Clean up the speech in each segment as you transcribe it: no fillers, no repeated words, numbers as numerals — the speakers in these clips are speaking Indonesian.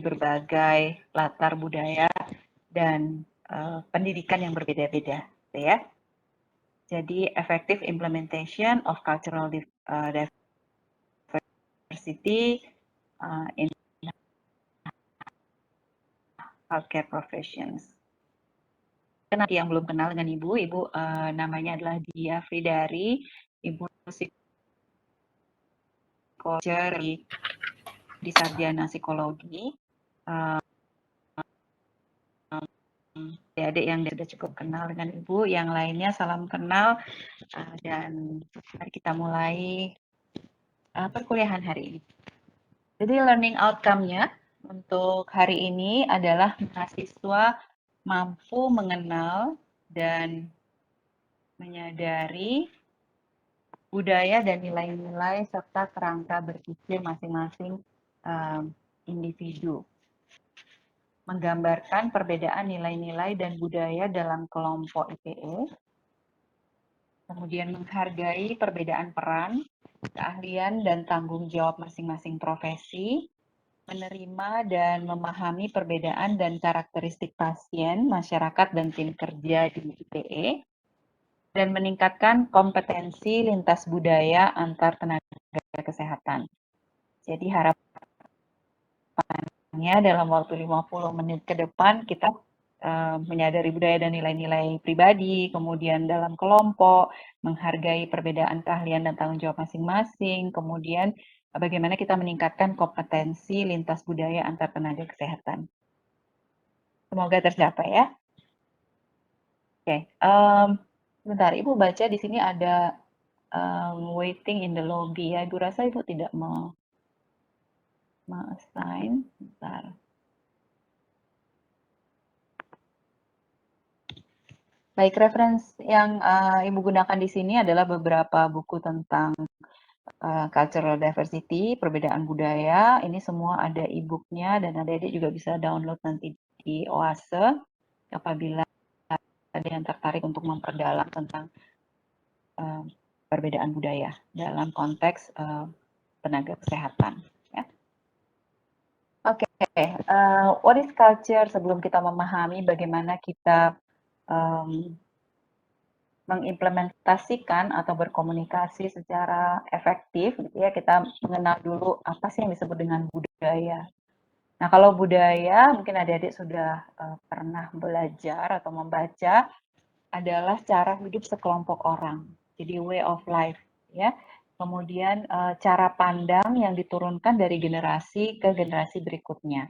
berbagai latar budaya dan pendidikan yang berbeda-beda, ya. Jadi effective implementation of cultural diversity in healthcare professions. Nanti yang belum kenal dengan Ibu namanya adalah Dia Fridari, Ibu psikologi di sarjana psikologi. Adik-adik yang sudah cukup kenal dengan Ibu, yang lainnya salam kenal, dan mari kita mulai perkuliahan hari ini. Jadi learning outcome-nya untuk hari ini adalah mahasiswa mampu mengenal dan menyadari budaya dan nilai-nilai serta kerangka berpikir masing-masing individu. Menggambarkan perbedaan nilai-nilai dan budaya dalam kelompok IPE. Kemudian menghargai perbedaan peran, keahlian, dan tanggung jawab masing-masing profesi, menerima dan memahami perbedaan dan karakteristik pasien, masyarakat, dan tim kerja di IPE, dan meningkatkan kompetensi lintas budaya antar tenaga kesehatan. Jadi harapannya dalam waktu 50 menit ke depan kita menyadari budaya dan nilai-nilai pribadi, kemudian dalam kelompok, menghargai perbedaan keahlian dan tanggung jawab masing-masing, kemudian bagaimana kita meningkatkan kompetensi lintas budaya antar tenaga kesehatan. Semoga tercapai ya. Oke, sebentar Ibu baca di sini ada waiting in the lobby ya. Ibu rasa Ibu tidak mau assign. Bentar. Baik, referensi yang Ibu gunakan di sini adalah beberapa buku tentang cultural diversity, perbedaan budaya. Ini semua ada e-booknya dan adik-adik juga bisa download nanti di Oase apabila ada yang tertarik untuk memperdalam tentang perbedaan budaya dalam konteks tenaga kesehatan. Ya. Oke, what is culture? Sebelum kita memahami bagaimana kita mengimplementasikan atau berkomunikasi secara efektif, gitu ya, kita mengenal dulu apa sih yang disebut dengan budaya. Nah, kalau budaya, mungkin adik-adik sudah pernah belajar atau membaca, adalah cara hidup sekelompok orang. Jadi way of life, ya. Kemudian cara pandang yang diturunkan dari generasi ke generasi berikutnya.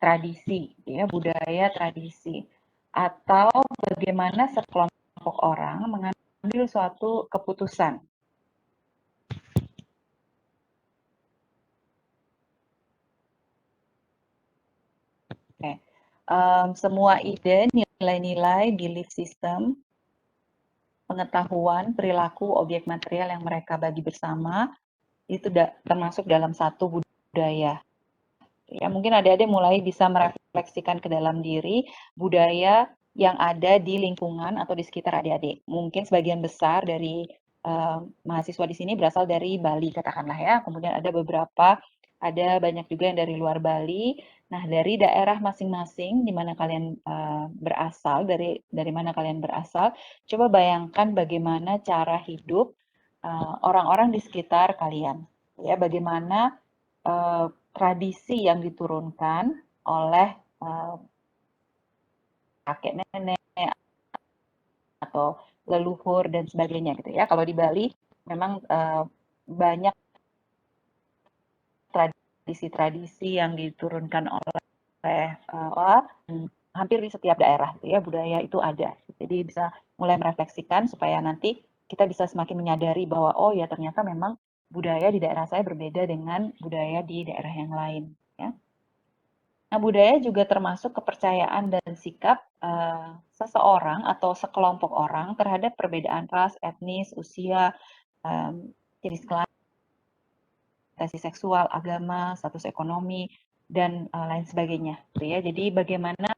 Tradisi, ya, budaya tradisi. Atau bagaimana sekelompok orang mengambil suatu keputusan. Okay. Semua ide, nilai-nilai, belief system, pengetahuan, perilaku, objek material yang mereka bagi bersama, itu termasuk dalam satu budaya. Ya, mungkin adik-adik mulai bisa merefleksikan ke dalam diri budaya yang ada di lingkungan atau di sekitar adik-adik. Mungkin sebagian besar dari mahasiswa di sini berasal dari Bali, katakanlah ya. Kemudian ada banyak juga yang dari luar Bali. Nah, dari daerah masing-masing di mana kalian berasal, dari mana kalian berasal, coba bayangkan bagaimana cara hidup orang-orang di sekitar kalian. Ya, bagaimana tradisi yang diturunkan oleh kakek nenek atau leluhur dan sebagainya gitu ya. Kalau di Bali memang banyak tradisi-tradisi yang diturunkan oleh hampir di setiap daerah gitu ya, budaya itu ada. Jadi bisa mulai merefleksikan supaya nanti kita bisa semakin menyadari bahwa oh ya ternyata memang budaya di daerah saya berbeda dengan budaya di daerah yang lain ya. Nah, budaya juga termasuk kepercayaan dan sikap seseorang atau sekelompok orang terhadap perbedaan ras, etnis, usia, jenis kelamin, orientasi seksual, agama, status ekonomi, dan lain sebagainya. Gitu ya. Jadi bagaimana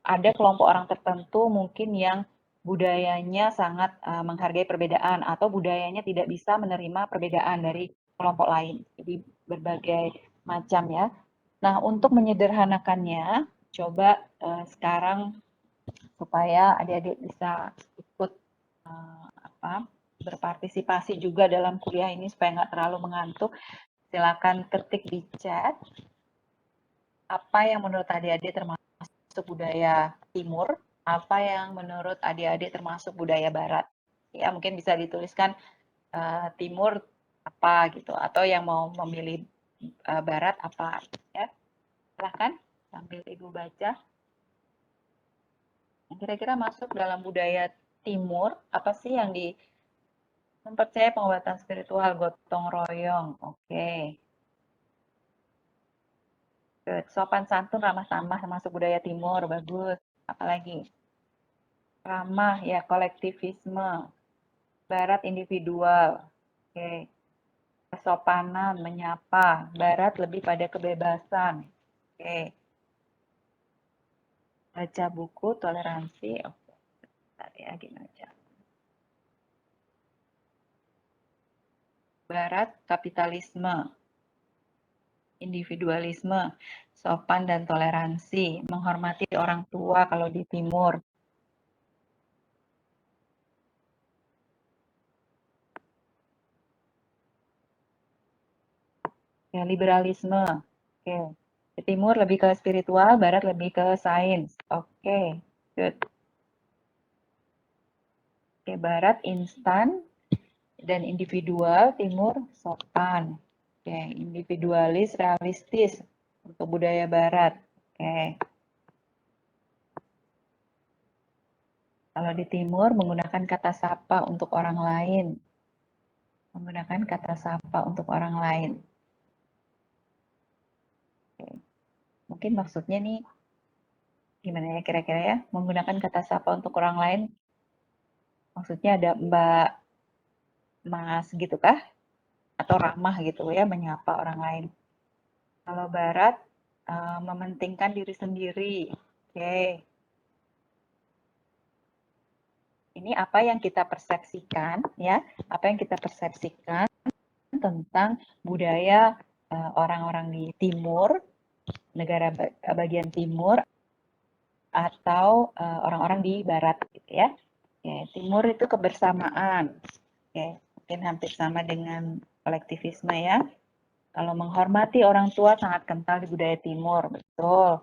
ada kelompok orang tertentu mungkin yang budayanya sangat menghargai perbedaan atau budayanya tidak bisa menerima perbedaan dari kelompok lain. Jadi berbagai macam ya. Nah, untuk menyederhanakannya, coba sekarang supaya adik-adik bisa ikut berpartisipasi juga dalam kuliah ini supaya nggak terlalu mengantuk. Silakan ketik di chat apa yang menurut adik-adik termasuk budaya Timur, apa yang menurut adik-adik termasuk budaya Barat. Ya, mungkin bisa dituliskan Timur apa gitu, atau yang mau memilih Barat apa. Ya, silahkan sambil ibu baca. Kira-kira masuk dalam budaya Timur apa sih yang mempercayai pengobatan spiritual, gotong royong. Oke. Good. Sopan santun, ramah tamah masuk budaya Timur, bagus. Apalagi? Ramah ya, kolektivisme. Barat individual. Oke. Kesopanan, menyapa. Barat lebih pada kebebasan. Oke. Baca buku, toleransi. Oke. Bentar ya, gimana? Barat, kapitalisme. Individualisme, sopan dan toleransi, menghormati orang tua kalau di Timur. Ya, liberalisme. Oke. Di Timur lebih ke spiritual, Barat lebih ke sains. Oke, good. Oke, Barat instan dan individual, Timur sopan. Oke, individualis, realistis untuk budaya Barat. Oke. Kalau di Timur menggunakan kata sapa untuk orang lain. Menggunakan kata sapa untuk orang lain. Oke. Mungkin maksudnya nih, gimana ya kira-kira ya, menggunakan kata sapa untuk orang lain, maksudnya ada Mbak, Mas gitu kah? Atau ramah gitu ya, menyapa orang lain. Kalau Barat, mementingkan diri sendiri. Oke, ini apa yang kita persepsikan ya, apa yang kita persepsikan tentang budaya orang-orang di Timur, negara bagian Timur, atau orang-orang di Barat gitu ya. Oke, Timur itu kebersamaan. Oke, mungkin hampir sama dengan kolektivisme ya. Kalau menghormati orang tua sangat kental di budaya Timur, betul.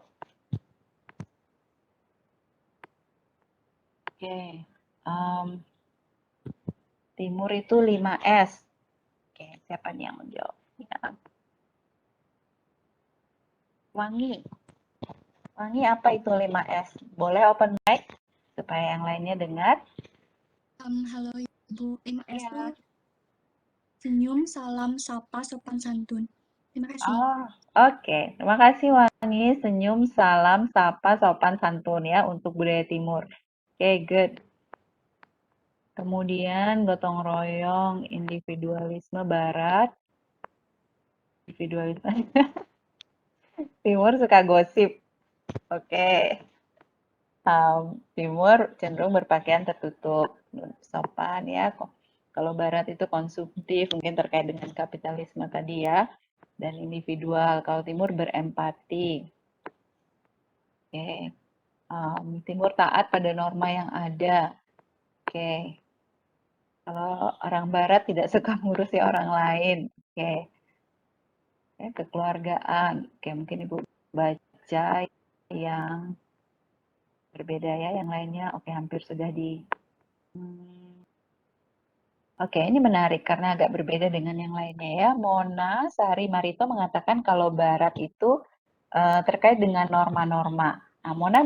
Oke, Timur itu 5S. Oke, siapa nih yang menjawab? Ya. Wangi. Wangi apa itu 5S? Boleh open mic supaya yang lainnya dengar. Halo Ibu, 5S Ya. itu senyum, salam, sapa, sopan santun. Terima kasih. Oh, oke. Terima kasih Wangi. Senyum, salam, sapa, sopan santun ya untuk budaya Timur. Oke, good. Kemudian gotong royong, individualisme Barat. Individualisme. Timur suka gosip. Oke. Timur cenderung berpakaian tertutup, sopan ya. Kalau Barat itu konsumtif, mungkin terkait dengan kapitalisme tadi ya, dan individual. Kalau Timur berempati. Oke. Timur taat pada norma yang ada. Oke. Kalau orang Barat tidak suka ngurusi orang lain. Oke. Kekeluargaan. Oke, mungkin Ibu baca yang berbeda ya, yang lainnya. Oke, hampir sudah di... Oke, ini menarik karena agak berbeda dengan yang lainnya ya. Mona Sari Marito mengatakan kalau Barat itu terkait dengan norma-norma. Nah, Mona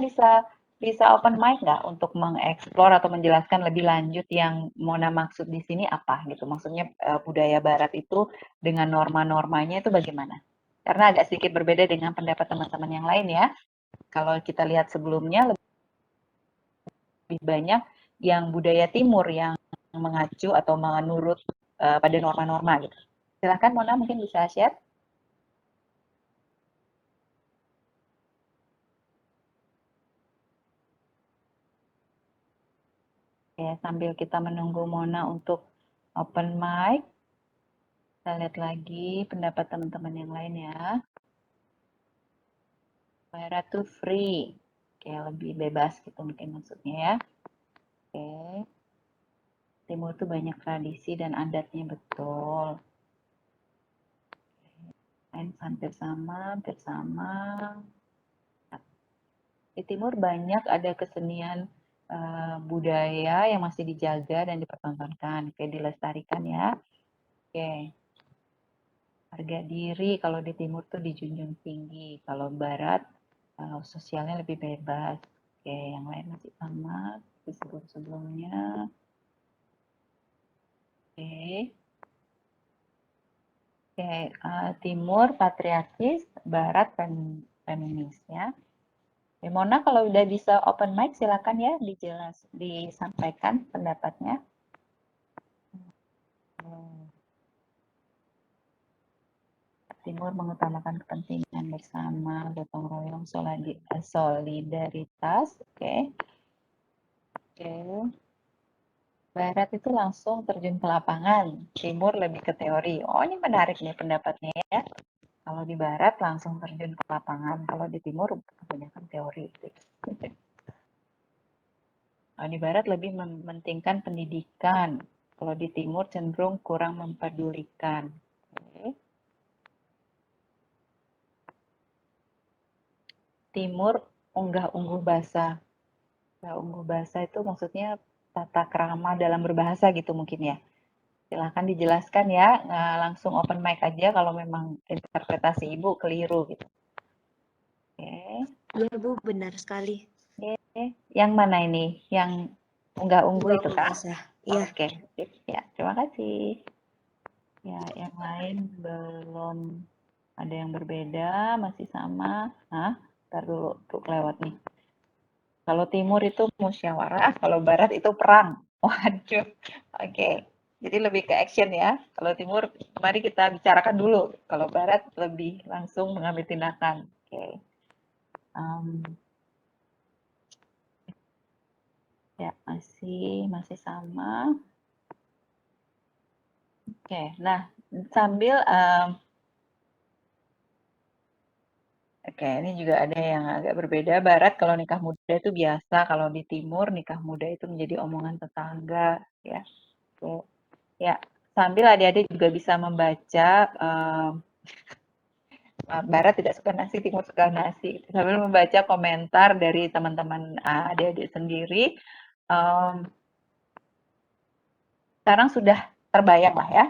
bisa open mic nggak untuk mengeksplor atau menjelaskan lebih lanjut yang Mona maksud di sini apa gitu? Maksudnya budaya Barat itu dengan norma-normanya itu bagaimana? Karena agak sedikit berbeda dengan pendapat teman-teman yang lain ya. Kalau kita lihat sebelumnya lebih banyak yang budaya Timur yang mengacu atau menurut pada norma-norma gitu. Silahkan Mona mungkin bisa share. Ya, sambil kita menunggu Mona untuk open mic. Kita lihat lagi pendapat teman-teman yang lain ya. Barat tuh free, kayak lebih bebas gitu mungkin maksudnya ya. Oke. Timur tuh banyak tradisi dan adatnya betul. Hampir sama. Di timur banyak ada kesenian budaya yang masih dijaga dan dipertontonkan, kayak dilestarikan ya. Oke. Harga diri kalau di timur tuh dijunjung tinggi, kalau barat sosialnya lebih bebas. Oke, yang lain masih sama disebut sebelumnya. Oke. Oke, timur patriarkis, barat feminis ya. Mona kalau udah bisa open mic silakan ya disampaikan pendapatnya. Timur mengutamakan kepentingan bersama, gotong royong, solidaritas. Oke. Oke. Barat itu langsung terjun ke lapangan, timur lebih ke teori. Oh, ini menarik nih pendapatnya ya. Kalau di barat langsung terjun ke lapangan, kalau di timur kebanyakan teori. Kalau di barat lebih mementingkan pendidikan, kalau di timur cenderung kurang mempedulikan. Oke. Timur unggah-ungguh bahasa. Unggah-ungguh bahasa itu maksudnya tata krama dalam berbahasa gitu mungkin ya. Silahkan dijelaskan ya, langsung open mic aja kalau memang interpretasi Ibu keliru gitu. Oke. Iya Bu, benar sekali. Oke. Yang mana ini? Yang unggah-ungguh itu kah? Bahasa. Iya. Oke. Ya, terima kasih. Ya, yang lain belum ada yang berbeda, masih sama. Hah? Ntar dulu, tuh kelewat nih. Kalau timur itu musyawarah, kalau barat itu perang. Waduh, oke. Jadi lebih ke action ya. Kalau timur, mari kita bicarakan dulu. Kalau barat lebih langsung mengambil tindakan. Oke. Ya, masih sama. Oke, nah sambil Oke, ini juga ada yang agak berbeda. Barat kalau nikah muda itu biasa, kalau di timur nikah muda itu menjadi omongan tetangga, ya. Oke. Ya, sambil adik-adik juga bisa membaca Barat tidak suka nasi, Timur suka nasi. Sambil membaca komentar dari teman-teman adik-adik sendiri, sekarang sudah terbayang lah ya,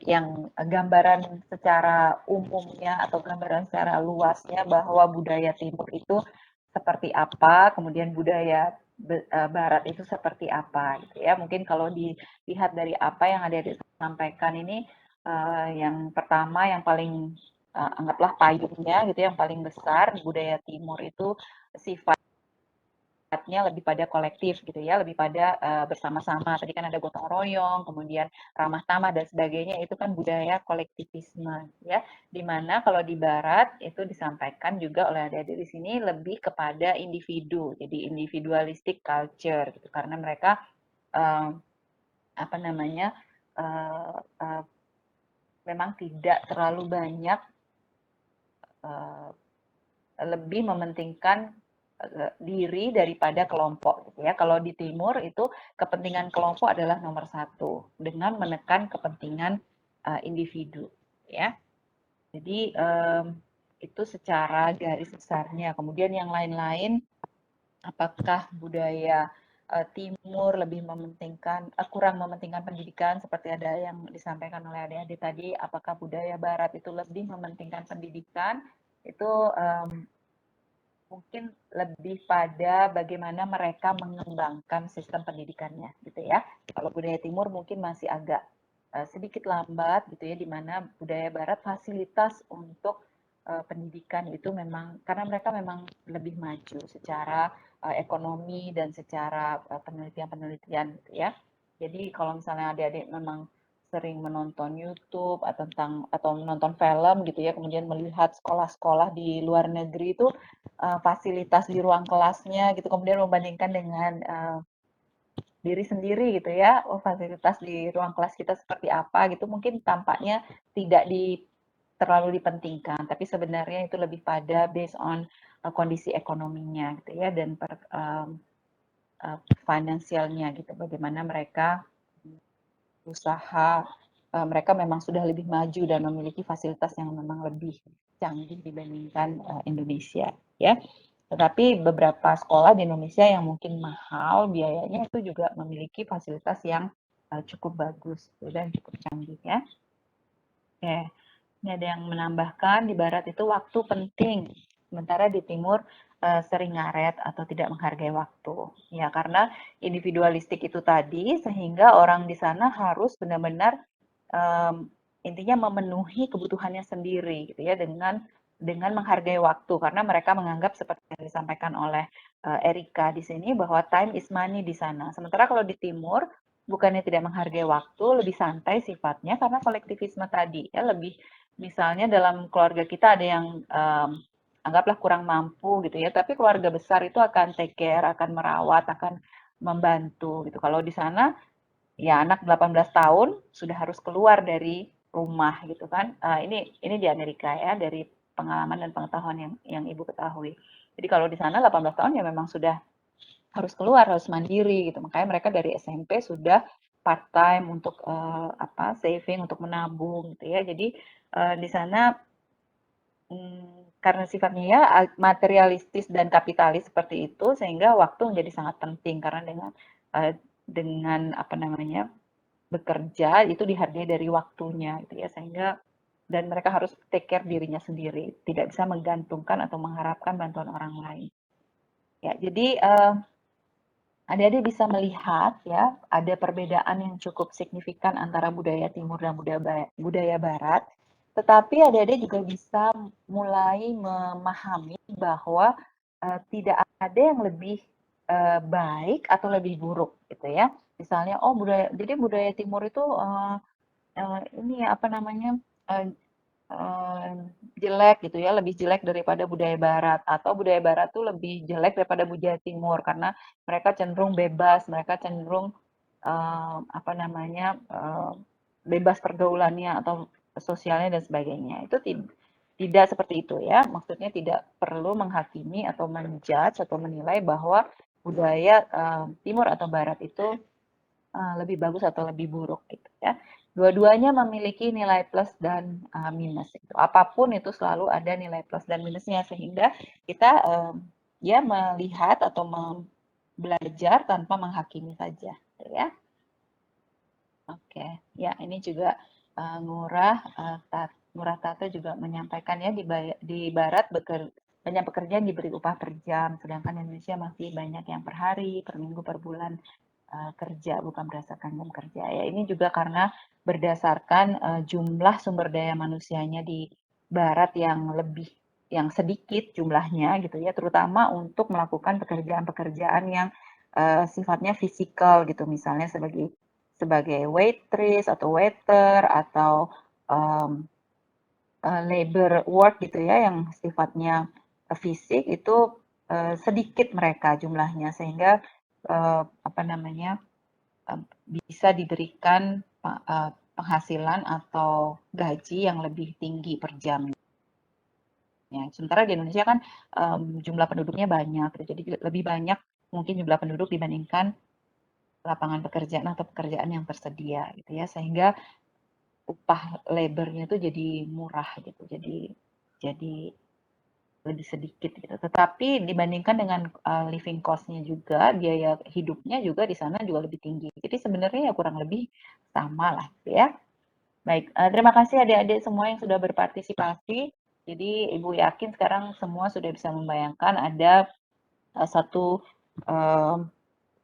yang gambaran secara umumnya atau gambaran secara luasnya bahwa budaya Timur itu seperti apa, kemudian budaya Barat itu seperti apa, gitu ya. Mungkin kalau dilihat dari apa yang adik-adik sampaikan ini, yang pertama, yang paling anggaplah payungnya gitu, yang paling besar budaya Timur itu sifat lebih pada kolektif gitu ya, lebih pada bersama-sama. Tadi kan ada gotong royong, kemudian ramah tamah dan sebagainya, itu kan budaya kolektivisme ya. Dimana kalau di barat itu disampaikan juga oleh adik-adik di sini lebih kepada individu. Jadi individualistic culture gitu, karena mereka apa namanya memang tidak terlalu banyak lebih mementingkan diri daripada kelompok gitu ya. Kalau di timur itu kepentingan kelompok adalah nomor satu dengan menekan kepentingan individu ya. Jadi itu secara garis besarnya. Kemudian yang lain-lain, apakah budaya timur lebih mementingkan kurang mementingkan pendidikan seperti ada yang disampaikan oleh adik-adik tadi, apakah budaya barat itu lebih mementingkan pendidikan, itu mungkin lebih pada bagaimana mereka mengembangkan sistem pendidikannya gitu ya. Kalau budaya timur mungkin masih agak sedikit lambat gitu ya, di mana budaya barat fasilitas untuk pendidikan itu memang karena mereka memang lebih maju secara ekonomi dan secara penelitian-penelitian gitu ya. Jadi kalau misalnya adik-adik memang sering menonton YouTube atau menonton film gitu ya, kemudian melihat sekolah-sekolah di luar negeri itu fasilitas di ruang kelasnya gitu, kemudian membandingkan dengan diri sendiri gitu ya, oh fasilitas di ruang kelas kita seperti apa gitu, mungkin tampaknya tidak terlalu dipentingkan, tapi sebenarnya itu lebih pada based on kondisi ekonominya gitu ya dan finansialnya gitu, bagaimana mereka usaha, mereka memang sudah lebih maju dan memiliki fasilitas yang memang lebih canggih dibandingkan Indonesia ya. Tetapi beberapa sekolah di Indonesia yang mungkin mahal biayanya itu juga memiliki fasilitas yang cukup bagus dan cukup canggih ya. Oke, ini ada yang menambahkan di barat itu waktu penting, sementara di timur sering ngaret atau tidak menghargai waktu. Ya, karena individualistik itu tadi sehingga orang di sana harus benar-benar intinya memenuhi kebutuhannya sendiri gitu ya dengan menghargai waktu karena mereka menganggap seperti yang disampaikan oleh Erika di sini bahwa time is money di sana. Sementara kalau di timur bukannya tidak menghargai waktu, lebih santai sifatnya karena kolektivisme tadi ya lebih misalnya dalam keluarga kita ada yang anggaplah kurang mampu gitu ya, tapi keluarga besar itu akan take care, akan merawat, akan membantu gitu. Kalau di sana ya anak 18 tahun sudah harus keluar dari rumah gitu kan. Ini di Amerika ya dari pengalaman dan pengetahuan yang Ibu ketahui. Jadi kalau di sana 18 tahun ya memang sudah harus keluar, harus mandiri gitu. Makanya mereka dari SMP sudah part time untuk saving, untuk menabung gitu ya. Jadi di sana karena sifatnya ya materialistis dan kapitalis seperti itu sehingga waktu menjadi sangat penting karena dengan apa namanya bekerja itu dihargai dari waktunya gitu ya sehingga dan mereka harus take care dirinya sendiri tidak bisa menggantungkan atau mengharapkan bantuan orang lain ya jadi adik-adik bisa melihat ya ada perbedaan yang cukup signifikan antara budaya timur dan budaya barat tetapi adik-adik juga bisa mulai memahami bahwa tidak ada yang lebih baik atau lebih buruk gitu ya misalnya oh budaya timur itu ini apa namanya uh, jelek gitu ya, lebih jelek daripada budaya barat atau budaya barat tuh lebih jelek daripada budaya timur karena mereka cenderung bebas, mereka cenderung apa namanya bebas pergaulannya atau sosialnya dan sebagainya. Itu tidak seperti itu ya. Maksudnya tidak perlu menghakimi atau menjudge atau menilai bahwa budaya timur atau barat itu lebih bagus atau lebih buruk gitu ya. Dua-duanya memiliki nilai plus dan minus itu. Apapun itu selalu ada nilai plus dan minusnya sehingga kita ya melihat atau belajar tanpa menghakimi saja gitu ya. Oke, ya ini juga Ngurah Tato juga menyampaikan ya di barat banyak pekerjaan diberi upah per jam, sedangkan Indonesia masih banyak yang per hari, per minggu, per bulan kerja bukan berdasarkan jam kerja ya ini juga karena berdasarkan jumlah sumber daya manusianya di barat yang sedikit jumlahnya gitu ya terutama untuk melakukan pekerjaan-pekerjaan yang sifatnya fisikal gitu misalnya sebagai waitress atau waiter atau um, labor work gitu ya yang sifatnya fisik itu sedikit mereka jumlahnya sehingga apa namanya bisa diberikan penghasilan atau gaji yang lebih tinggi per jam. Ya, sementara di Indonesia kan jumlah penduduknya banyak, jadi lebih banyak mungkin jumlah penduduk dibandingkan lapangan pekerjaan atau pekerjaan yang tersedia, gitu ya, sehingga upah labornya itu jadi murah gitu, jadi lebih sedikit gitu. Tetapi dibandingkan dengan living cost-nya juga, biaya hidupnya juga di sana juga lebih tinggi. Jadi sebenarnya ya kurang lebih sama lah gitu ya. Baik, terima kasih adik-adik semua yang sudah berpartisipasi. Jadi Ibu yakin sekarang semua sudah bisa membayangkan ada satu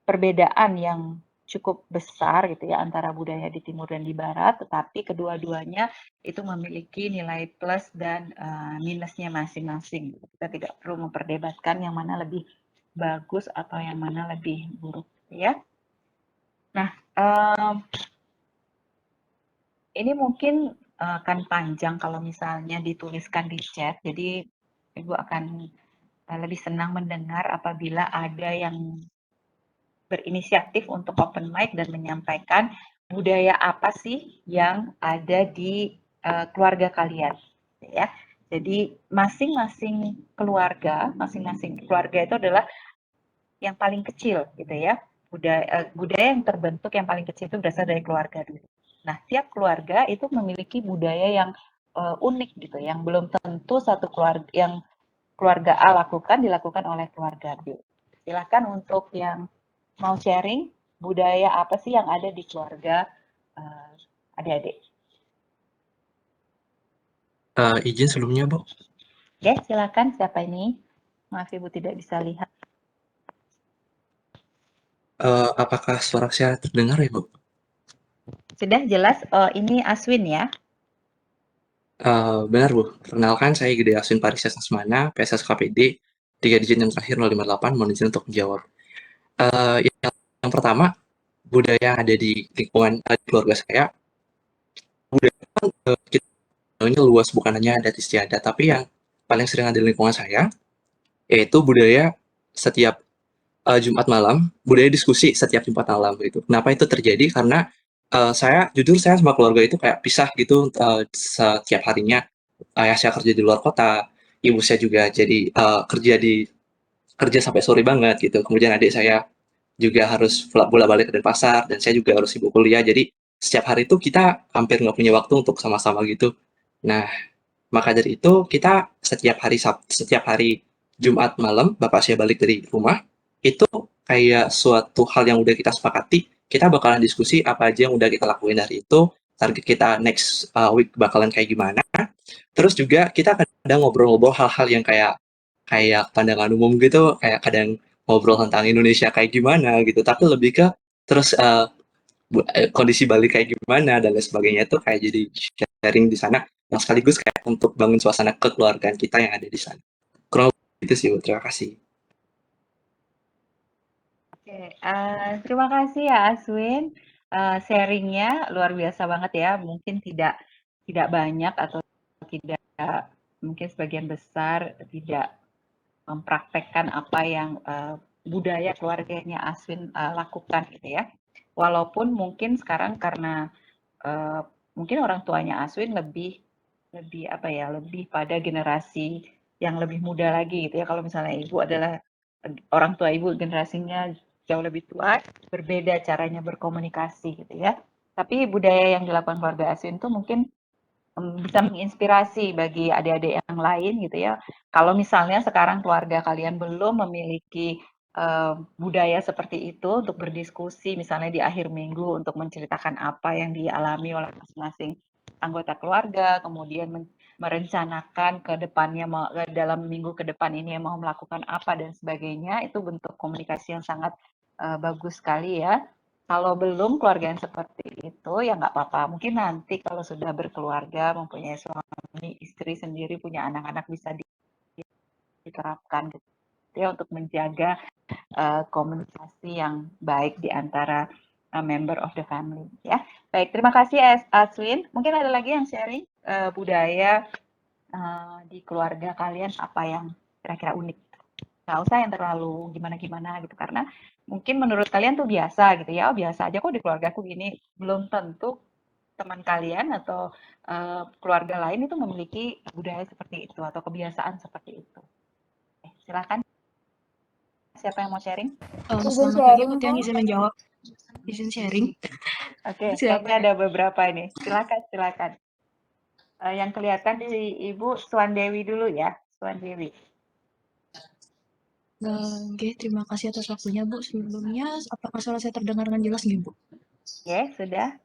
perbedaan yang cukup besar gitu ya antara budaya di timur dan di barat, tetapi kedua-duanya itu memiliki nilai plus dan minusnya masing-masing. Kita tidak perlu memperdebatkan yang mana lebih bagus atau yang mana lebih buruk ya. Nah, ini mungkin akan panjang kalau misalnya dituliskan di chat, jadi Ibu akan lebih senang mendengar apabila ada yang berinisiatif untuk open mic dan menyampaikan budaya apa sih yang ada di keluarga kalian, ya. Jadi masing-masing keluarga itu adalah yang paling kecil, gitu ya. Budaya yang terbentuk yang paling kecil itu berasal dari keluarga dulu. Nah, tiap keluarga itu memiliki budaya yang unik gitu, yang belum tentu satu keluarga yang keluarga A dilakukan oleh keluarga B. Silakan untuk yang mau sharing budaya apa sih yang ada di keluarga adik-adik. Izin sebelumnya, Bu. Oke, silakan siapa ini? Maaf Ibu tidak bisa lihat. Apakah suara saya terdengar ya, Bu? Sudah jelas, oh ini Aswin ya? Benar, Bu. Perkenalkan, saya Gede Aswin Parises Asmana, PSS KPD, 3 digit yang terakhir 058, mohon izin untuk menjawab. Yang pertama, budaya yang ada di lingkungan keluarga saya, budaya kita tahunya luas, bukan hanya adat istiadat, tapi yang paling sering ada di lingkungan saya, yaitu budaya setiap Jumat malam, budaya diskusi setiap Jumat malam gitu. Kenapa itu terjadi? Karena jujur saya sama keluarga itu kayak pisah gitu setiap harinya. Ayah saya kerja di luar kota, ibu saya juga jadi kerja sampai sore banget gitu. Kemudian adik saya juga harus bolak-balik ke Denpasar dan saya juga harus sibuk kuliah. Jadi setiap hari itu kita hampir nggak punya waktu untuk sama-sama gitu. Nah, maka dari itu kita setiap hari Jumat malam bapak saya balik dari rumah, itu kayak suatu hal yang udah kita sepakati, kita bakalan diskusi apa aja yang udah kita lakuin hari itu, target kita next week bakalan kayak gimana. Terus juga kita kadang ngobrol-ngobrol hal-hal yang kayak kayak pandangan umum gitu, kayak kadang ngobrol tentang Indonesia kayak gimana gitu, tapi lebih ke terus kondisi Bali kayak gimana dan lain sebagainya tuh kayak jadi sharing di sana yang sekaligus kayak untuk bangun suasana kekeluargaan kita yang ada di sana. Kurang lebih itu sih, Bu. Terima kasih. Oke, terima kasih ya Aswin. Sharingnya luar biasa banget ya. Mungkin tidak tidak banyak atau tidak mungkin sebagian besar tidak mempraktekkan apa yang budaya keluarganya Aswin lakukan gitu ya. Walaupun mungkin sekarang karena mungkin orang tuanya Aswin lebih lebih apa ya, lebih pada generasi yang lebih muda lagi gitu ya. Kalau misalnya ibu adalah orang tua ibu generasinya jauh lebih tua, berbeda caranya berkomunikasi gitu ya. Tapi budaya yang dilakukan keluarga Aswin itu mungkin bisa menginspirasi bagi adik-adik yang lain gitu ya. Kalau misalnya sekarang keluarga kalian belum memiliki budaya seperti itu untuk berdiskusi misalnya di akhir minggu untuk menceritakan apa yang dialami oleh masing-masing anggota keluarga, kemudian merencanakan ke depannya dalam minggu ke depan ini mau melakukan apa dan sebagainya, itu bentuk komunikasi yang sangat bagus sekali ya. Kalau belum keluarga yang seperti itu ya nggak apa-apa. Mungkin nanti kalau sudah berkeluarga, mempunyai suami, istri sendiri, punya anak-anak bisa diterapkan gitu ya untuk menjaga komunikasi yang baik di antara member of the family ya. Baik, terima kasih Aswin. Mungkin ada lagi yang sharing budaya di keluarga kalian apa yang kira-kira unik. Nggak usah yang terlalu gimana-gimana gitu karena mungkin menurut kalian tuh biasa gitu ya. Oh, biasa aja kok di keluarga aku gini. Belum tentu teman kalian atau keluarga lain itu memiliki budaya seperti itu atau kebiasaan seperti itu. Silakan. Siapa yang mau sharing? Selamat pagi, Bu Tiang, izin menjawab. Izin sharing. Oke, Siapa kayaknya ya? ada beberapa ini. Silakan, silakan. Yang kelihatan di Ibu Swandewi dulu ya, Swandewi. Oke, terima kasih atas waktunya, Bu. Sebelumnya, apakah suara saya terdengar dengan jelas nih, Bu? Ya, sudah.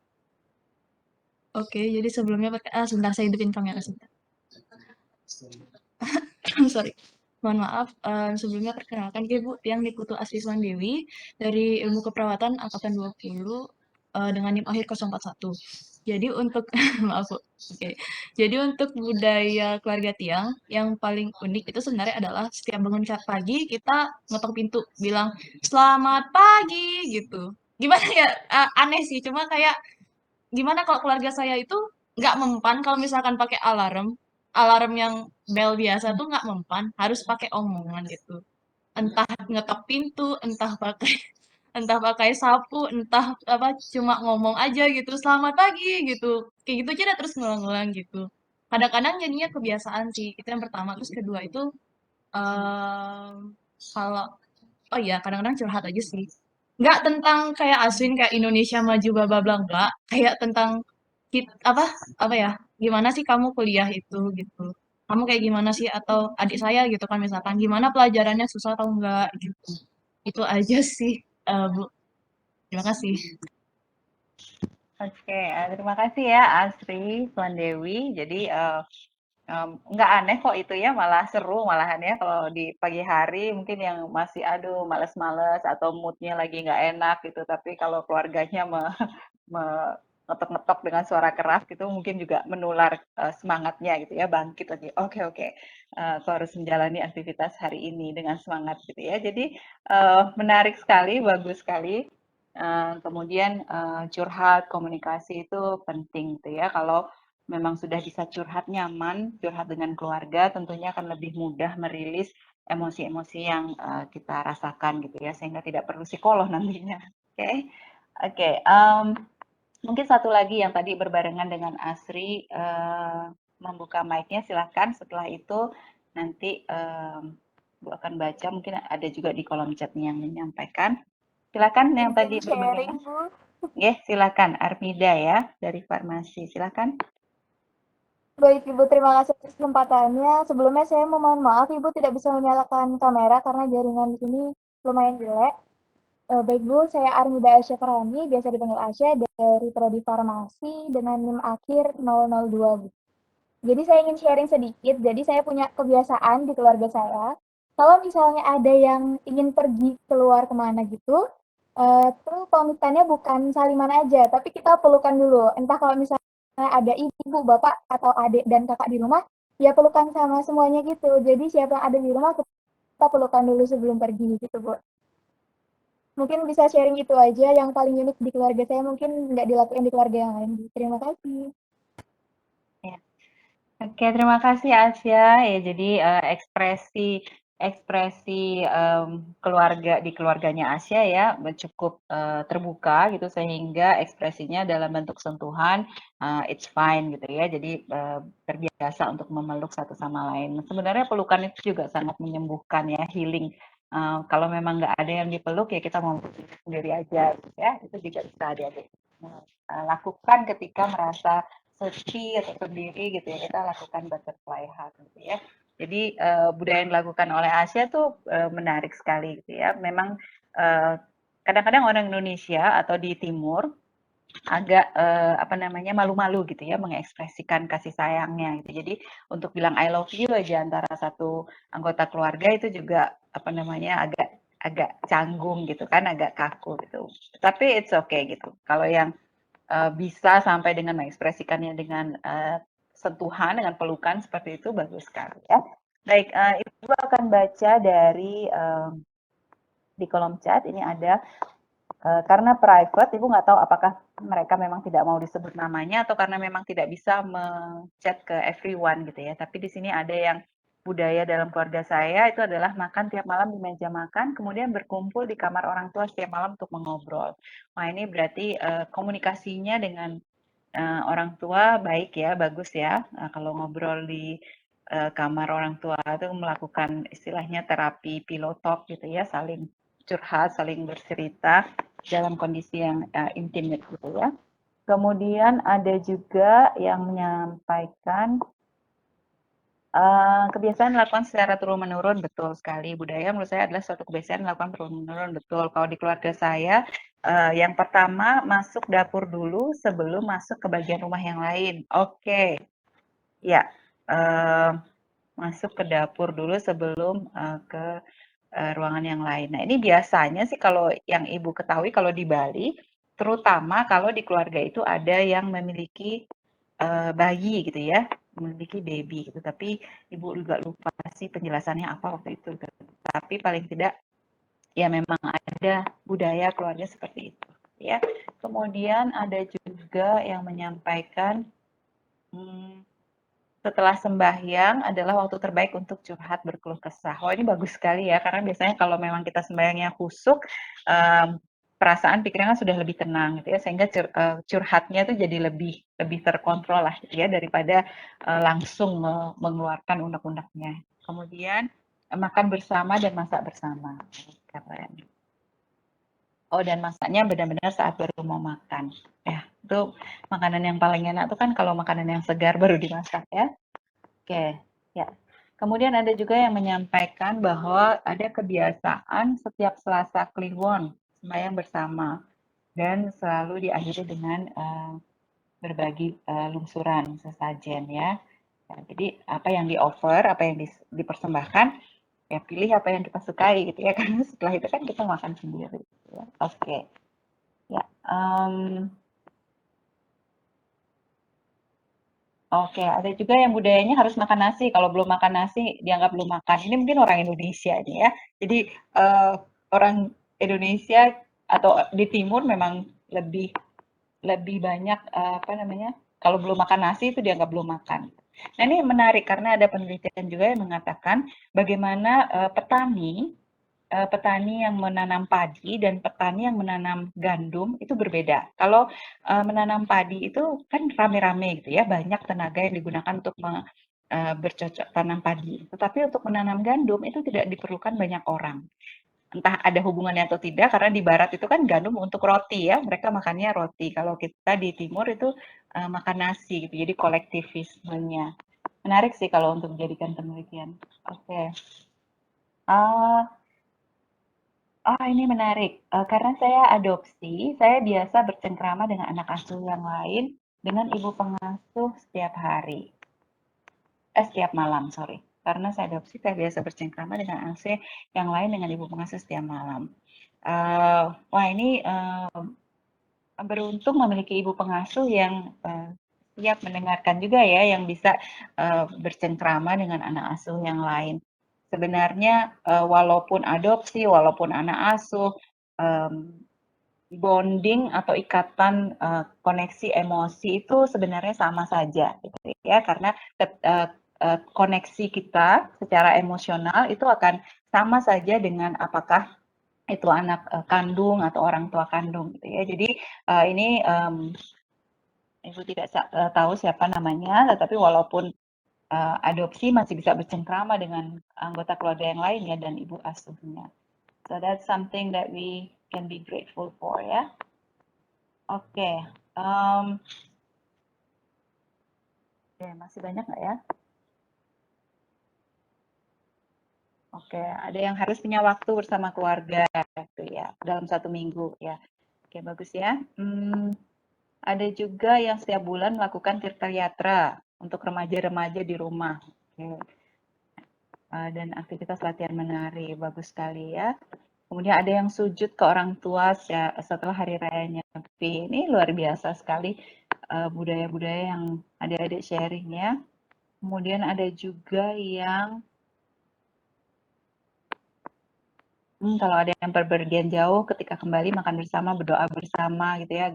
Oke, jadi sebelumnya, sebentar saya hidupin kamera sebentar. Sorry. Mohon maaf, sebelumnya perkenalkan ke Bu Tiang Niputu Asri Dewi dari Ilmu Keperawatan Angkatan 20 dengan NIM akhir 041. Jadi untuk maaf Bu. Oke. Jadi untuk budaya keluarga Tiang yang paling unik itu sebenarnya adalah setiap bangun pagi kita ngetok pintu bilang selamat pagi gitu. Gimana ya? Aneh sih, cuma kayak gimana kalau keluarga saya itu nggak mempan kalau misalkan pakai alarm, alarm yang bel biasa tuh nggak mempan, harus pakai omongan gitu. Entah ngetok pintu, entah pakai entah pakai sapu, entah apa cuma ngomong aja gitu, "Selamat pagi," gitu. Kayak gitu aja dah terus ngulang-ngulang gitu. Kadang-kadang jadinya kebiasaan sih, itu yang pertama. Terus kedua itu, kalau oh iya kadang-kadang curhat aja sih. Nggak tentang kayak Aswin kayak Indonesia maju bla bla bla, enggak. Kayak tentang apa apa ya, gimana sih kamu kuliah itu gitu. Kamu kayak gimana sih atau adik saya gitu kan misalkan gimana pelajarannya susah atau enggak gitu. Itu aja sih, Bu. Terima kasih. Oke, terima kasih ya Asri, Tuan Dewi. Jadi nggak aneh kok itu ya, malah seru malahan ya kalau di pagi hari mungkin yang masih aduh males-males atau moodnya lagi nggak enak gitu, tapi kalau keluarganya ngetok-ngetok dengan suara keras gitu mungkin juga menular semangatnya gitu ya, bangkit lagi. Oke, oke. Aku harus menjalani aktivitas hari ini dengan semangat gitu ya. Jadi menarik sekali, bagus sekali. Kemudian curhat, komunikasi itu penting gitu ya. Kalau memang sudah bisa curhat nyaman, curhat dengan keluarga, tentunya akan lebih mudah merilis emosi-emosi yang kita rasakan gitu ya, sehingga tidak perlu psikolog nantinya. Oke, oke. Mungkin satu lagi yang tadi berbarengan dengan Asri membuka mic-nya, silahkan. Setelah itu nanti Bu akan baca, mungkin ada juga di kolom chat-nya yang menyampaikan. Silakan yang tadi berbarengan. Sharing, Bu. Ya, silakan Armida ya dari farmasi. Silakan. Baik, Ibu, terima kasih atas kesempatannya. Sebelumnya saya mohon maaf, Ibu tidak bisa menyalakan kamera karena jaringan di sini lumayan jelek. Baik, Bu, saya Armida Asya Farhani, biasa dipanggil Asya, dari Prodi Farmasi dengan NIM akhir 002, Bu. Jadi saya ingin sharing sedikit, jadi saya punya kebiasaan di keluarga saya, kalau misalnya ada yang ingin pergi keluar kemana gitu, tuh pamitannya bukan saliman aja, tapi kita pelukan dulu. Entah kalau misalnya ada ibu, bapak, atau adik dan kakak di rumah, ya pelukan sama semuanya gitu. Jadi siapa yang ada di rumah kita pelukan dulu sebelum pergi gitu, Bu. Mungkin bisa sharing itu aja yang paling unik di keluarga saya, mungkin nggak dilakukan di keluarga yang lain. Terima kasih. Ya. Oke, terima kasih Asya. Ya, jadi ekspresi ekspresi keluarga di keluarganya Asya ya cukup terbuka gitu sehingga ekspresinya dalam bentuk sentuhan it's fine gitu ya. Jadi terbiasa untuk memeluk satu sama lain. Sebenarnya pelukan itu juga sangat menyembuhkan ya, healing. Kalau memang nggak ada yang dipeluk ya kita mau sendiri aja gitu ya. Itu juga bisa adik-adik lakukan ketika merasa sepi atau sendiri gitu ya, kita lakukan butterfly hug gitu ya. Jadi budaya yang dilakukan oleh Asia tuh menarik sekali gitu ya. Memang kadang-kadang orang Indonesia atau di timur agak apa namanya malu-malu gitu ya mengekspresikan kasih sayangnya gitu. Jadi untuk bilang I love you aja antara satu anggota keluarga itu juga apa namanya agak canggung gitu kan, agak kaku gitu. Tapi it's okay gitu. Kalau yang bisa sampai dengan mengekspresikannya dengan sentuhan, dengan pelukan seperti itu bagus sekali ya. Baik, Ibu akan baca dari di kolom chat ini ada karena private, Ibu nggak tahu apakah mereka memang tidak mau disebut namanya atau karena memang tidak bisa chat ke everyone gitu ya. Tapi di sini ada yang budaya dalam keluarga saya itu adalah makan tiap malam di meja makan, kemudian berkumpul di kamar orang tua setiap malam untuk mengobrol. Wah ini berarti komunikasinya dengan orang tua baik ya, bagus ya. Kalau ngobrol di kamar orang tua itu melakukan istilahnya terapi pillow talk gitu ya, saling curhat, saling bercerita dalam kondisi yang intimate gitu ya. Kemudian ada juga yang menyampaikan kebiasaan dilakukan secara turun-menurun, betul sekali. Budaya menurut saya adalah suatu kebiasaan dilakukan turun-menurun, betul. Kalau di keluarga saya, yang pertama masuk dapur dulu sebelum masuk ke bagian rumah yang lain. Oke, ya, masuk ke dapur dulu sebelum ke ruangan yang lain. Nah, ini biasanya sih kalau yang Ibu ketahui kalau di Bali, terutama kalau di keluarga itu ada yang memiliki bayi gitu ya, memiliki baby gitu. Tapi Ibu juga lupa sih penjelasannya apa waktu itu. Tapi paling tidak ya memang ada budaya keluarga seperti itu ya. Kemudian ada juga yang menyampaikan setelah sembahyang adalah waktu terbaik untuk curhat berkeluh kesah. Oh ini bagus sekali ya, karena biasanya kalau memang kita sembahyangnya khusyuk, perasaan pikirannya sudah lebih tenang gitu ya, sehingga curhatnya tuh jadi lebih terkontrol lah gitu ya, daripada langsung mengeluarkan unek-uneknya. Kemudian makan bersama dan masak bersama. Keren. Oh, dan masaknya benar-benar saat baru mau makan. Ya, itu makanan yang paling enak tuh kan kalau makanan yang segar baru dimasak ya. Oke, ya. Kemudian ada juga yang menyampaikan bahwa ada kebiasaan setiap Selasa Kliwon sembahyang bersama dan selalu diakhiri dengan berbagi lungsuran sesajen ya. Ya, jadi apa yang di-offer, apa yang dipersembahkan, ya pilih apa yang kita sukai gitu ya, karena setelah itu kan kita makan sendiri. Gitu ya. Oke, ya. Oke, ada juga yang budayanya harus makan nasi. Kalau belum makan nasi, dianggap belum makan. Ini mungkin orang Indonesia ini ya. Jadi orang Indonesia atau di timur memang lebih lebih banyak apa namanya? Kalau belum makan nasi itu dianggap belum makan. Nah, ini menarik karena ada penelitian juga yang mengatakan bagaimana petani yang menanam padi dan petani yang menanam gandum itu berbeda. Kalau menanam padi itu kan rame-rame gitu ya, banyak tenaga yang digunakan untuk bercocok tanam padi. Tetapi untuk menanam gandum itu tidak diperlukan banyak orang. Entah ada hubungannya atau tidak, karena di barat itu kan gandum untuk roti ya, mereka makannya roti. Kalau kita di timur itu makan nasi gitu, jadi kolektivismenya. Menarik sih kalau untuk dijadikan penelitian. Oke. Ini menarik. Karena saya adopsi, saya biasa bercengkrama dengan anak asuh yang lain dengan ibu pengasuh setiap hari. Setiap malam, sorry. Karena saya adopsi, saya biasa bercengkrama dengan asuh yang lain dengan ibu pengasuh setiap malam. Wah, ini beruntung memiliki ibu pengasuh yang siap mendengarkan juga ya, yang bisa bercengkrama dengan anak asuh yang lain. Sebenarnya walaupun adopsi, walaupun anak asuh, bonding atau ikatan koneksi emosi itu sebenarnya sama saja, gitu ya, karena koneksi kita secara emosional itu akan sama saja dengan apakah itu anak kandung atau orang tua kandung, gitu ya. Jadi ini Ibu tidak tahu siapa namanya, tetapi walaupun adopsi masih bisa bercengkrama dengan anggota keluarga yang lain ya dan ibu asuhnya. So that's something that we can be grateful for ya. Oke, masih banyak nggak ya? Oke, ada yang harus punya waktu bersama keluarga gitu ya dalam 1 minggu ya. Oke, bagus ya. Ada juga yang setiap bulan melakukan tirta yatra untuk remaja-remaja di rumah. Oke. Dan aktivitas latihan menari, bagus sekali ya. Kemudian ada yang sujud ke orang tua setelah hari raya Nyepi. Ini luar biasa sekali budaya-budaya yang adik-adik sharing ya. Kemudian ada juga yang kalau ada yang berpergian jauh ketika kembali makan bersama, berdoa bersama gitu ya.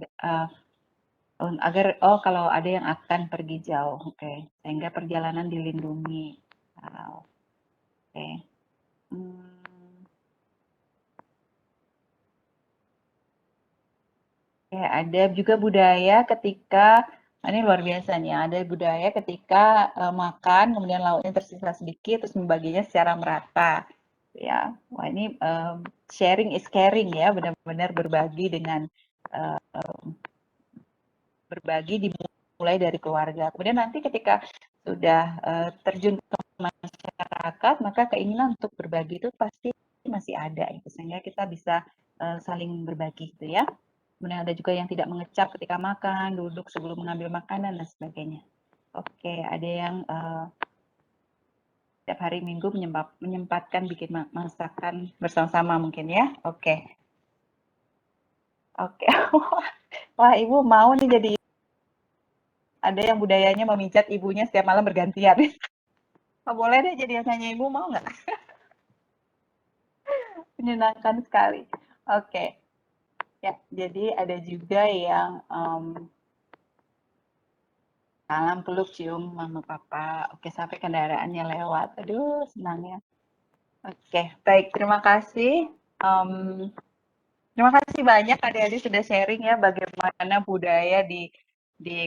Agar kalau ada yang akan pergi jauh, oke. Sehingga perjalanan dilindungi. Oke. Ya, ada juga budaya ketika ini luar biasa nih, ada budaya ketika makan kemudian lauknya tersisa sedikit terus membaginya secara merata. Ya, wah ini sharing is caring ya, benar-benar berbagi dengan berbagi dimulai dari keluarga. Kemudian nanti ketika sudah terjun ke masyarakat, maka keinginan untuk berbagi itu pasti masih ada, gitu. Sehingga kita bisa saling berbagi, gitu ya. Kemudian ada juga yang tidak mengecap ketika makan, duduk sebelum mengambil makanan dan sebagainya. Oke, ada yang setiap hari Minggu menyempatkan bikin masakan bersama-sama mungkin ya. Oke. Oke. Wah, Ibu mau nih jadi ada yang budayanya memijat ibunya setiap malam bergantian. Oh, boleh deh jadi yang tanya Ibu, mau nggak? Menyenangkan sekali. Oke. Ya, jadi ada juga yang salam peluk cium mama papa. Oke, sampai kendaraannya lewat. Aduh, senang ya. Oke, baik. Terima kasih. Terima kasih banyak adik-adik sudah sharing ya bagaimana budaya di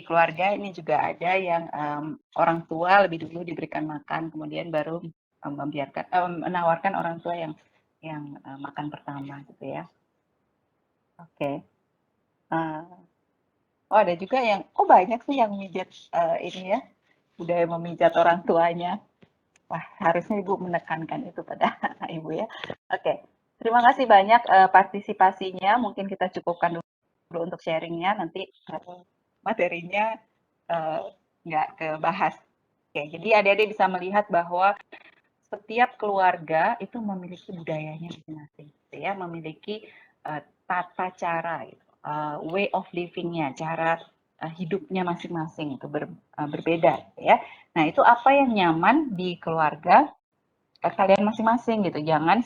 keluarga ini juga ada yang orang tua lebih dulu diberikan makan, kemudian baru menawarkan orang tua yang makan pertama gitu ya. Oke. Oh ada juga yang banyak sih yang mijat ini ya budaya memijat orang tuanya. Wah, harusnya Ibu menekankan itu pada Ibu ya. Oke, terima kasih banyak partisipasinya. Mungkin kita cukupkan dulu untuk sharingnya. Nanti materinya eh, nggak kebahas. Oke, jadi adik-adik bisa melihat bahwa setiap keluarga itu memiliki budayanya masing-masing, gitu ya, memiliki tata cara, gitu, way of living-nya, cara hidupnya masing-masing itu berbeda, gitu ya. Nah, itu apa yang nyaman di keluarga kalian masing-masing gitu. Jangan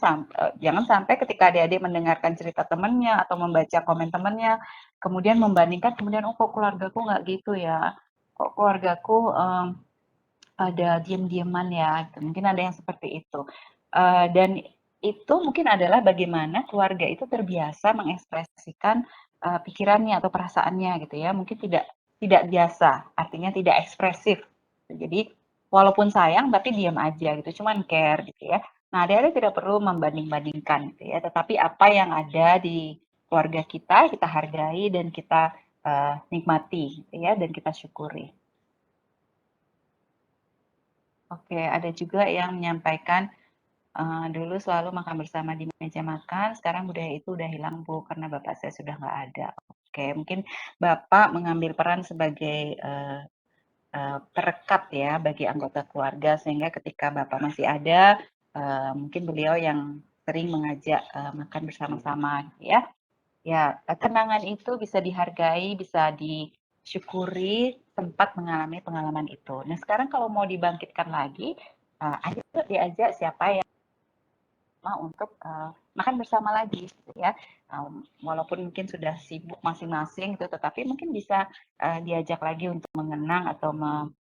sampai ketika adik-adik mendengarkan cerita temannya atau membaca komen temannya, kemudian membandingkan, kemudian oh kok keluargaku nggak gitu ya, kok keluargaku ada diam-diaman ya, gitu. Mungkin ada yang seperti itu. Dan itu mungkin adalah bagaimana keluarga itu terbiasa mengekspresikan pikirannya atau perasaannya gitu ya. Mungkin tidak biasa, artinya tidak ekspresif. Jadi walaupun sayang tapi diam aja gitu, cuman care gitu ya. Nah, adik-adik tidak perlu membanding-bandingkan gitu ya, tetapi apa yang ada di keluarga kita hargai dan kita nikmati gitu ya, dan kita syukuri. Oke, ada juga yang menyampaikan dulu selalu makan bersama di meja makan, sekarang budaya itu udah hilang Bu, karena bapak saya sudah nggak ada. Oke, mungkin bapak mengambil peran sebagai perekat ya bagi anggota keluarga, sehingga ketika bapak masih ada, mungkin beliau yang sering mengajak makan bersama-sama, gitu ya. Ya, kenangan itu bisa dihargai, bisa disyukuri tempat mengalami pengalaman itu. Nah, sekarang kalau mau dibangkitkan lagi, ayo diajak siapa yang mau untuk makan bersama lagi, gitu ya. Walaupun mungkin sudah sibuk masing-masing, gitu, tetapi mungkin bisa diajak lagi untuk mengenang atau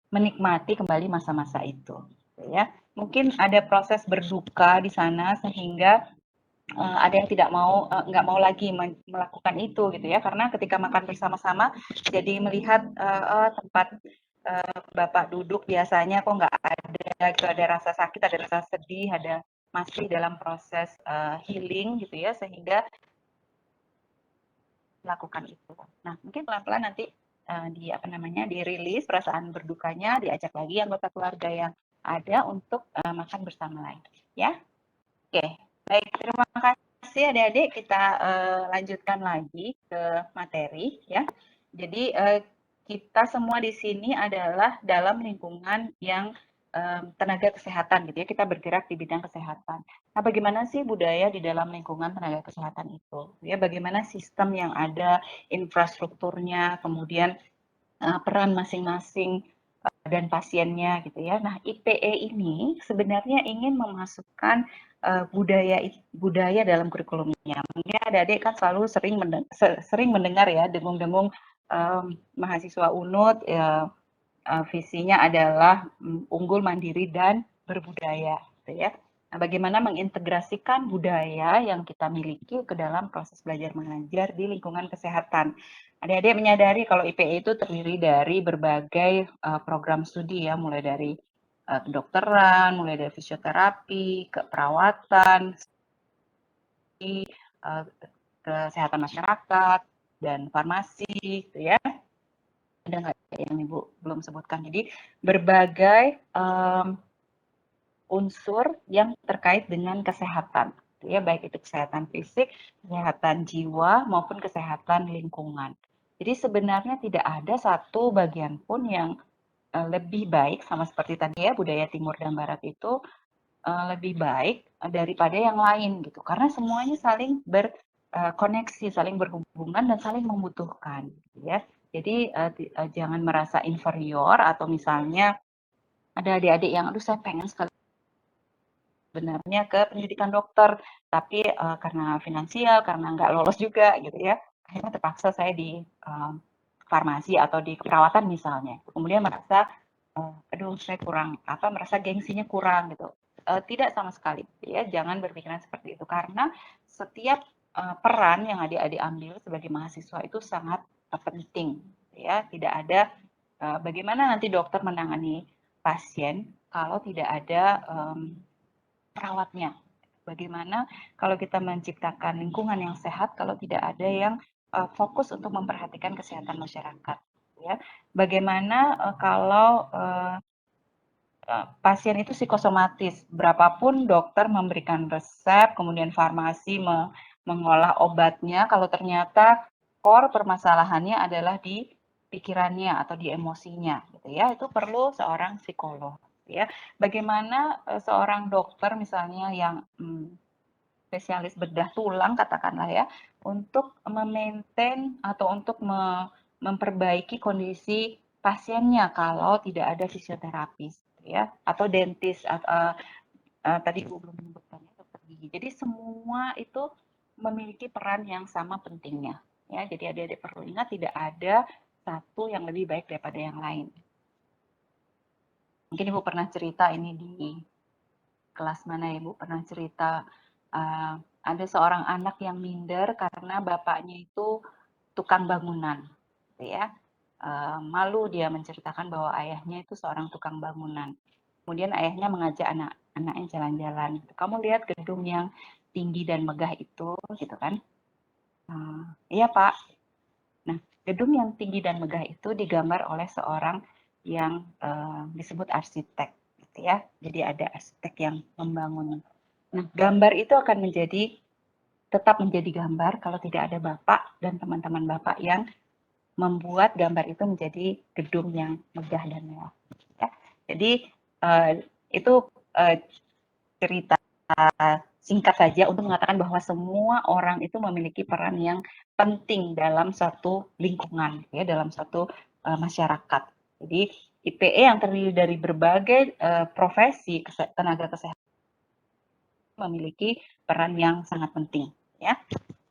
menikmati kembali masa-masa itu, gitu ya. Mungkin ada proses berduka di sana sehingga ada yang tidak mau nggak mau lagi melakukan itu gitu ya, karena ketika makan bersama-sama jadi melihat tempat bapak duduk biasanya kok nggak ada gitu, ada rasa sakit, ada rasa sedih, ada masih dalam proses healing gitu ya, sehingga melakukan itu. Nah, mungkin pelan-pelan nanti dirilis perasaan berdukanya, diajak lagi anggota keluarga yang ada untuk makan bersama lagi ya. Oke, baik, terima kasih adik-adik. Kita lanjutkan lagi ke materi ya. Jadi kita semua di sini adalah dalam lingkungan yang tenaga kesehatan gitu ya. Kita bergerak di bidang kesehatan. Nah, bagaimana sih budaya di dalam lingkungan tenaga kesehatan itu? Ya, bagaimana sistem yang ada, infrastrukturnya, kemudian peran masing-masing dan pasiennya gitu ya. Nah, IPE ini sebenarnya ingin memasukkan budaya dalam kurikulumnya. Mungkin adik-adik kan selalu sering mendengar ya dengung-dengung mahasiswa UNUD ya, visinya adalah unggul, mandiri, dan berbudaya gitu ya. Nah, bagaimana mengintegrasikan budaya yang kita miliki ke dalam proses belajar mengajar di lingkungan kesehatan. Adik-adik menyadari kalau IPE itu terdiri dari berbagai program studi ya, mulai dari kedokteran, mulai dari fisioterapi, keperawatan, kesehatan masyarakat, dan farmasi gitu ya. Ada nggak yang Ibu belum sebutkan? Jadi berbagai unsur yang terkait dengan kesehatan, ya, baik itu kesehatan fisik, kesehatan jiwa, maupun kesehatan lingkungan. Jadi sebenarnya tidak ada satu bagian pun yang lebih baik, sama seperti tadi ya, budaya timur dan barat itu lebih baik daripada yang lain gitu, karena semuanya saling berkoneksi, saling berhubungan, dan saling membutuhkan, ya. Jadi jangan merasa inferior, atau misalnya ada adik-adik yang, aduh saya pengen sekali sebenarnya ke pendidikan dokter, tapi karena finansial, karena nggak lolos juga gitu ya, akhirnya terpaksa saya di farmasi atau di keperawatan misalnya. Kemudian merasa, aduh saya kurang, merasa gengsinya kurang gitu. Tidak sama sekali, ya. Jangan berpikiran seperti itu, karena setiap peran yang adik-adik ambil sebagai mahasiswa itu sangat penting, ya. Tidak ada bagaimana nanti dokter menangani pasien kalau tidak ada perawatnya. Bagaimana kalau kita menciptakan lingkungan yang sehat kalau tidak ada yang fokus untuk memperhatikan kesehatan masyarakat, ya. Bagaimana kalau pasien itu psikosomatis, berapapun dokter memberikan resep, kemudian farmasi mengolah obatnya, kalau ternyata core permasalahannya adalah di pikirannya atau di emosinya, gitu ya, itu perlu seorang psikolog, ya. Bagaimana seorang dokter misalnya yang spesialis bedah tulang katakanlah ya, untuk memaintain atau untuk memperbaiki kondisi pasiennya kalau tidak ada fisioterapis, ya, atau dentis, tadi Ibu belum menyebutkan ya, dokter gigi. Jadi semua itu memiliki peran yang sama pentingnya, ya. Jadi adik-adik perlu ingat tidak ada satu yang lebih baik daripada yang lain. Mungkin Ibu pernah cerita ini di kelas mana ya, Ibu pernah cerita ada seorang anak yang minder karena bapaknya itu tukang bangunan, gitu ya. Malu dia menceritakan bahwa ayahnya itu seorang tukang bangunan. Kemudian ayahnya mengajak anak-anaknya jalan-jalan. Kamu lihat gedung yang tinggi dan megah itu, gitu kan? Iya Pak. Nah, gedung yang tinggi dan megah itu digambar oleh seorang yang disebut arsitek, gitu ya. Jadi ada arsitek yang membangun. Nah, gambar itu akan tetap menjadi gambar kalau tidak ada Bapak dan teman-teman Bapak yang membuat gambar itu menjadi gedung yang megah dan mewah. Ya. Jadi itu cerita singkat saja untuk mengatakan bahwa semua orang itu memiliki peran yang penting dalam satu lingkungan, ya, dalam satu masyarakat. Jadi IPE yang terdiri dari berbagai profesi tenaga kesehatan memiliki peran yang sangat penting, ya.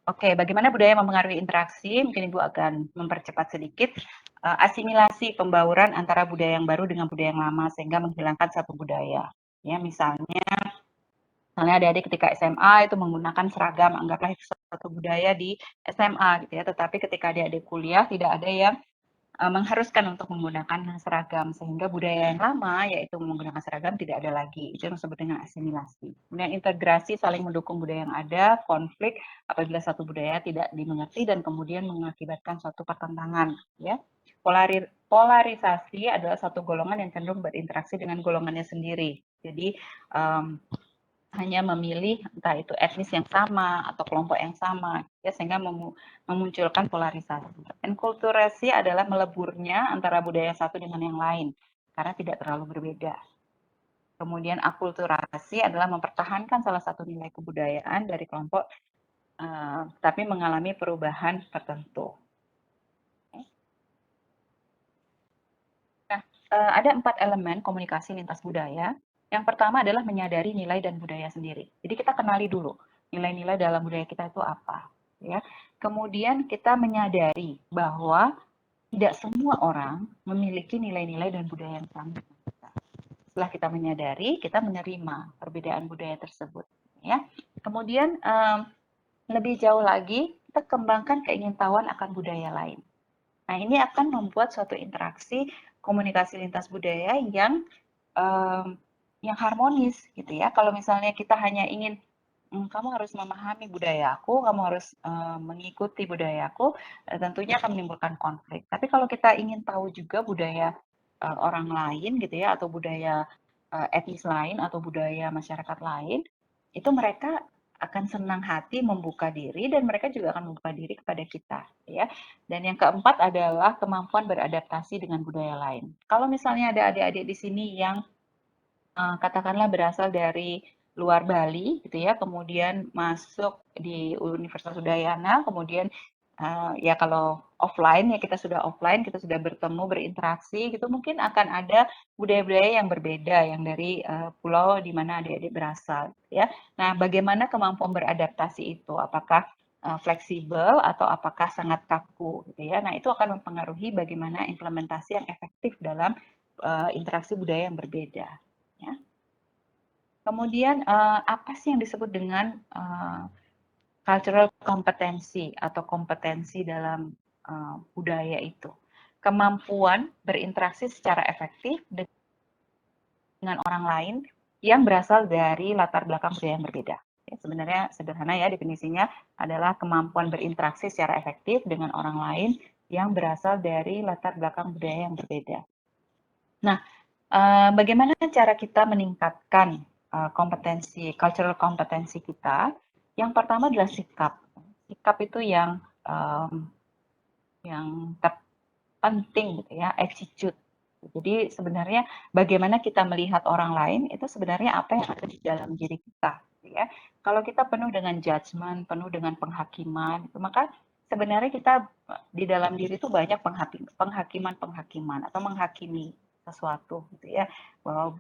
Oke, bagaimana budaya mempengaruhi interaksi? Mungkin Ibu akan mempercepat sedikit. Asimilasi pembauran antara budaya yang baru dengan budaya yang lama sehingga menghilangkan satu budaya. Ya, misalnya adik-adik ketika SMA itu menggunakan seragam, anggaplah itu satu budaya di SMA gitu ya. Tetapi ketika adik-adik kuliah tidak ada yang mengharuskan untuk menggunakan seragam sehingga budaya yang lama yaitu menggunakan seragam tidak ada lagi. Itu yang disebut dengan asimilasi. Kemudian integrasi saling mendukung budaya yang ada, konflik apabila satu budaya tidak dimengerti dan kemudian mengakibatkan suatu pertentangan, ya. Polarisasi adalah satu golongan yang cenderung berinteraksi dengan golongannya sendiri. Jadi hanya memilih entah itu etnis yang sama atau kelompok yang sama, ya, sehingga memunculkan polarisasi. Enkulturasi adalah meleburnya antara budaya satu dengan yang lain karena tidak terlalu berbeda. Kemudian akulturasi adalah mempertahankan salah satu nilai kebudayaan dari kelompok tapi mengalami perubahan tertentu. Nah, ada 4 elemen komunikasi lintas budaya. Yang pertama adalah menyadari nilai dan budaya sendiri. Jadi kita kenali dulu nilai-nilai dalam budaya kita itu apa, ya. Kemudian kita menyadari bahwa tidak semua orang memiliki nilai-nilai dan budaya yang sama dengan kita. Setelah kita menyadari, kita menerima perbedaan budaya tersebut, ya. Kemudian lebih jauh lagi, kita kembangkan keingintahuan akan budaya lain. Nah, ini akan membuat suatu interaksi komunikasi lintas budaya yang harmonis gitu ya. Kalau misalnya kita hanya ingin kamu harus memahami budayaku, kamu harus mengikuti budayaku, tentunya akan menimbulkan konflik. Tapi kalau kita ingin tahu juga budaya orang lain gitu ya, atau budaya etnis lain atau budaya masyarakat lain, itu mereka akan senang hati membuka diri dan mereka juga akan membuka diri kepada kita, ya. Dan yang keempat adalah kemampuan beradaptasi dengan budaya lain. Kalau misalnya ada adik-adik di sini yang katakanlah berasal dari luar Bali gitu ya, kemudian masuk di Universitas Udayana, kemudian ya kalau offline ya kita sudah bertemu, berinteraksi gitu, mungkin akan ada budaya-budaya yang berbeda yang dari pulau di mana adik-adik berasal ya. Nah, bagaimana kemampuan beradaptasi itu? Apakah fleksibel atau apakah sangat kaku gitu ya. Nah, itu akan mempengaruhi bagaimana implementasi yang efektif dalam interaksi budaya yang berbeda. Ya. Kemudian apa sih yang disebut dengan cultural kompetensi atau kompetensi dalam budaya itu. Kemampuan berinteraksi secara efektif dengan orang lain yang berasal dari latar belakang budaya yang berbeda. Ya, sebenarnya sederhana ya definisinya adalah kemampuan berinteraksi secara efektif dengan orang lain yang berasal dari latar belakang budaya yang berbeda. Nah, bagaimana cara kita meningkatkan kompetensi, cultural kompetensi kita? Yang pertama adalah sikap. Sikap itu yang terpenting gitu ya, attitude. Jadi sebenarnya bagaimana kita melihat orang lain itu sebenarnya apa yang ada di dalam diri kita, gitu ya. Kalau kita penuh dengan judgement, penuh dengan penghakiman, itu maka sebenarnya kita di dalam diri itu banyak penghakiman atau menghakimi sesuatu, gitu ya. Bahwa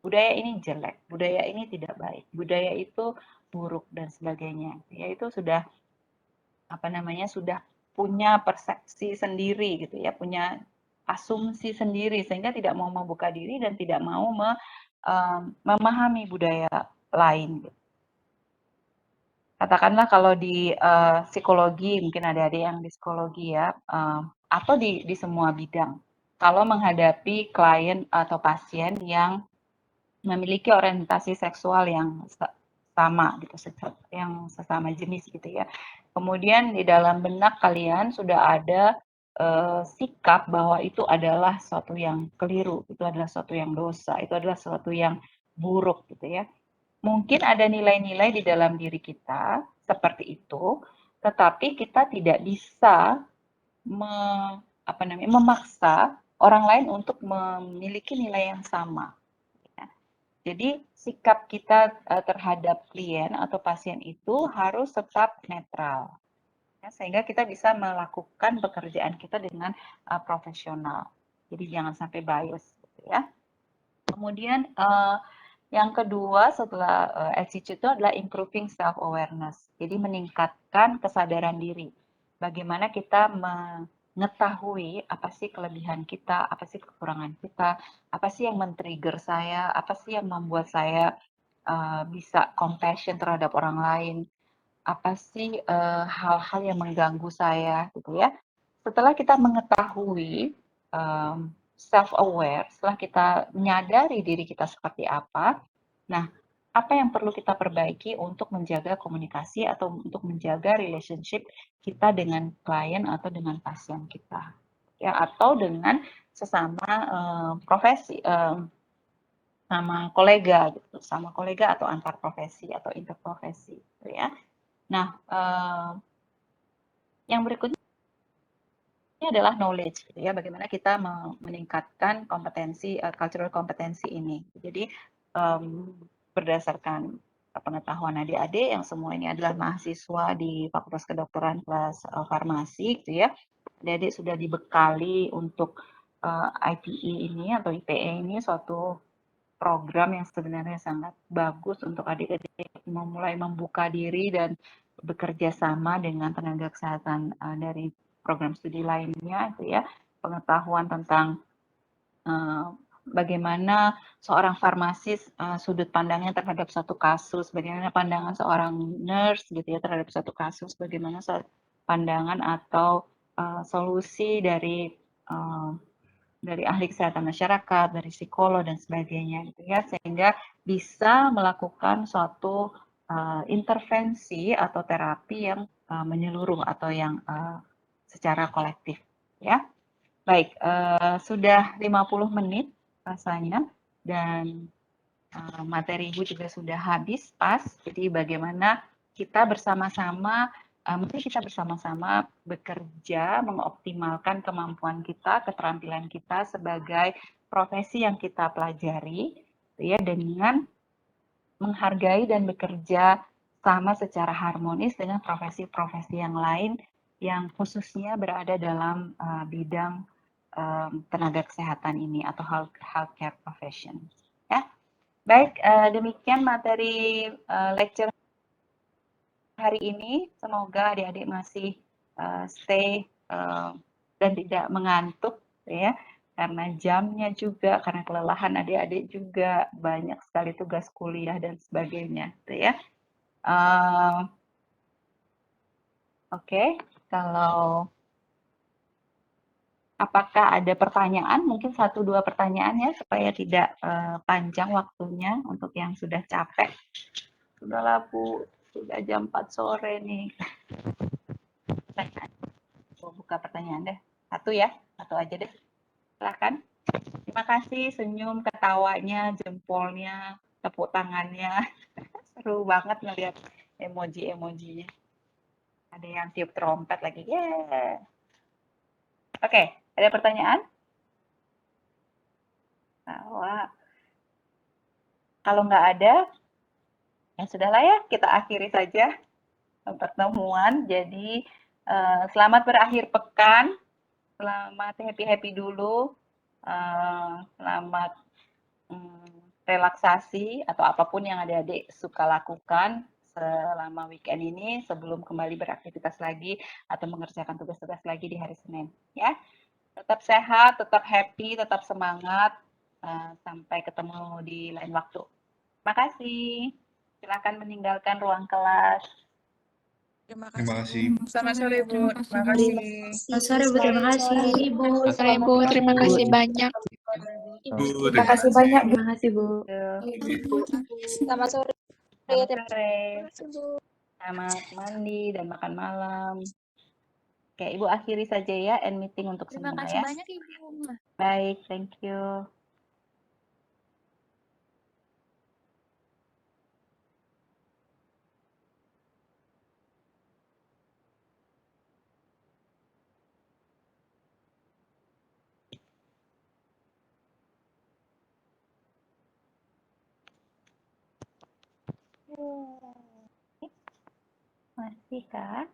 budaya ini jelek, budaya ini tidak baik, budaya itu buruk dan sebagainya. Ya itu sudah sudah punya persepsi sendiri gitu ya, punya asumsi sendiri sehingga tidak mau membuka diri dan tidak mau memahami budaya lain. Katakanlah kalau di psikologi, mungkin adik-adik yang di psikologi ya, atau di semua bidang. Kalau menghadapi klien atau pasien yang memiliki orientasi seksual yang sama gitu, yang sesama jenis gitu ya. Kemudian di dalam benak kalian sudah ada sikap bahwa itu adalah sesuatu yang keliru, itu adalah sesuatu yang dosa, itu adalah sesuatu yang buruk gitu ya. Mungkin ada nilai-nilai di dalam diri kita seperti itu, tetapi kita tidak bisa memaksa orang lain untuk memiliki nilai yang sama. Jadi sikap kita terhadap klien atau pasien itu harus tetap netral, ya, sehingga kita bisa melakukan pekerjaan kita dengan profesional. Jadi jangan sampai bias, gitu ya. Kemudian yang kedua setelah attitude itu adalah improving self awareness. Jadi meningkatkan kesadaran diri. Bagaimana kita mengetahui apa sih kelebihan kita, apa sih kekurangan kita, apa sih yang men-trigger saya, apa sih yang membuat saya bisa compassion terhadap orang lain, apa sih hal-hal yang mengganggu saya gitu ya. Setelah kita mengetahui self-aware, setelah kita menyadari diri kita seperti apa, nah apa yang perlu kita perbaiki untuk menjaga komunikasi atau untuk menjaga relationship kita dengan klien atau dengan pasien kita, ya atau dengan sesama profesi, sama kolega gitu, sama kolega atau antar profesi atau interprofesi, gitu ya. Nah, yang berikutnya ini adalah knowledge, gitu ya. Bagaimana kita meningkatkan kompetensi, cultural kompetensi ini. Jadi berdasarkan pengetahuan adik-adik yang semua ini adalah mahasiswa di Fakultas Kedokteran kelas farmasi, gitu ya. Adik-adik sudah dibekali untuk IPE ini atau IPE ini suatu program yang sebenarnya sangat bagus untuk adik-adik memulai membuka diri dan bekerja sama dengan tenaga kesehatan dari program studi lainnya, itu ya, pengetahuan tentang bagaimana seorang farmasis sudut pandangnya terhadap satu kasus, bagaimana pandangan seorang nurse gitu ya terhadap satu kasus, bagaimana pandangan atau solusi dari ahli kesehatan masyarakat, dari psikolog dan sebagainya gitu ya, sehingga bisa melakukan suatu intervensi atau terapi yang menyeluruh atau yang secara kolektif ya. Baik, sudah 50 menit rasanya dan materi Ibu juga sudah habis pas. Jadi bagaimana kita bersama-sama mari kita bersama-sama bekerja mengoptimalkan kemampuan kita, keterampilan kita sebagai profesi yang kita pelajari ya dengan menghargai dan bekerja sama secara harmonis dengan profesi-profesi yang lain yang khususnya berada dalam bidang tenaga kesehatan ini atau healthcare profession. Ya, baik, demikian materi lecture hari ini. Semoga adik-adik masih stay dan tidak mengantuk, ya, karena jamnya juga, karena kelelahan adik-adik juga, banyak sekali tugas kuliah dan sebagainya, ya. Oke, kalau apakah ada pertanyaan? Mungkin 1-2 pertanyaan ya, supaya tidak panjang waktunya untuk yang sudah capek. Sudahlah Bu, sudah jam 4 sore nih. Mau buka pertanyaan deh. Satu ya, satu aja deh. Silakan. Terima kasih senyum, ketawanya, jempolnya, tepuk tangannya. Seru banget ngeliat emoji-emojinya. Ada yang tiup trompet lagi. Yeah. Oke, ada pertanyaan? Kalau nggak ada, ya sudahlah ya, kita akhiri saja pertemuan. Jadi, selamat berakhir pekan, selamat happy-happy dulu, selamat relaksasi atau apapun yang adik-adik suka lakukan selama weekend ini sebelum kembali beraktivitas lagi atau mengerjakan tugas-tugas lagi di hari Senin. Ya, tetap sehat, tetap happy, tetap semangat. Sampai ketemu di lain waktu. Terima kasih. Silakan meninggalkan ruang kelas. Terima Terima kasih. kasih. Selamat sore, Bu. Terima kasih, Terima Bu. kasih. Selamat sore, Bu. Terima kasih. Ibu. Sore, Bu. Terima kasih banyak. Bu, Terima kasih banyak, Bu. Terima kasih, Bu. Selamat sore. Selamat sore. kasih, Bu. Selamat mandi dan makan malam. Oke, Ibu akhiri saja ya end meeting untuk Terima semua kasih ya. banyak, Ibu. Baik, thank you. Masih kah?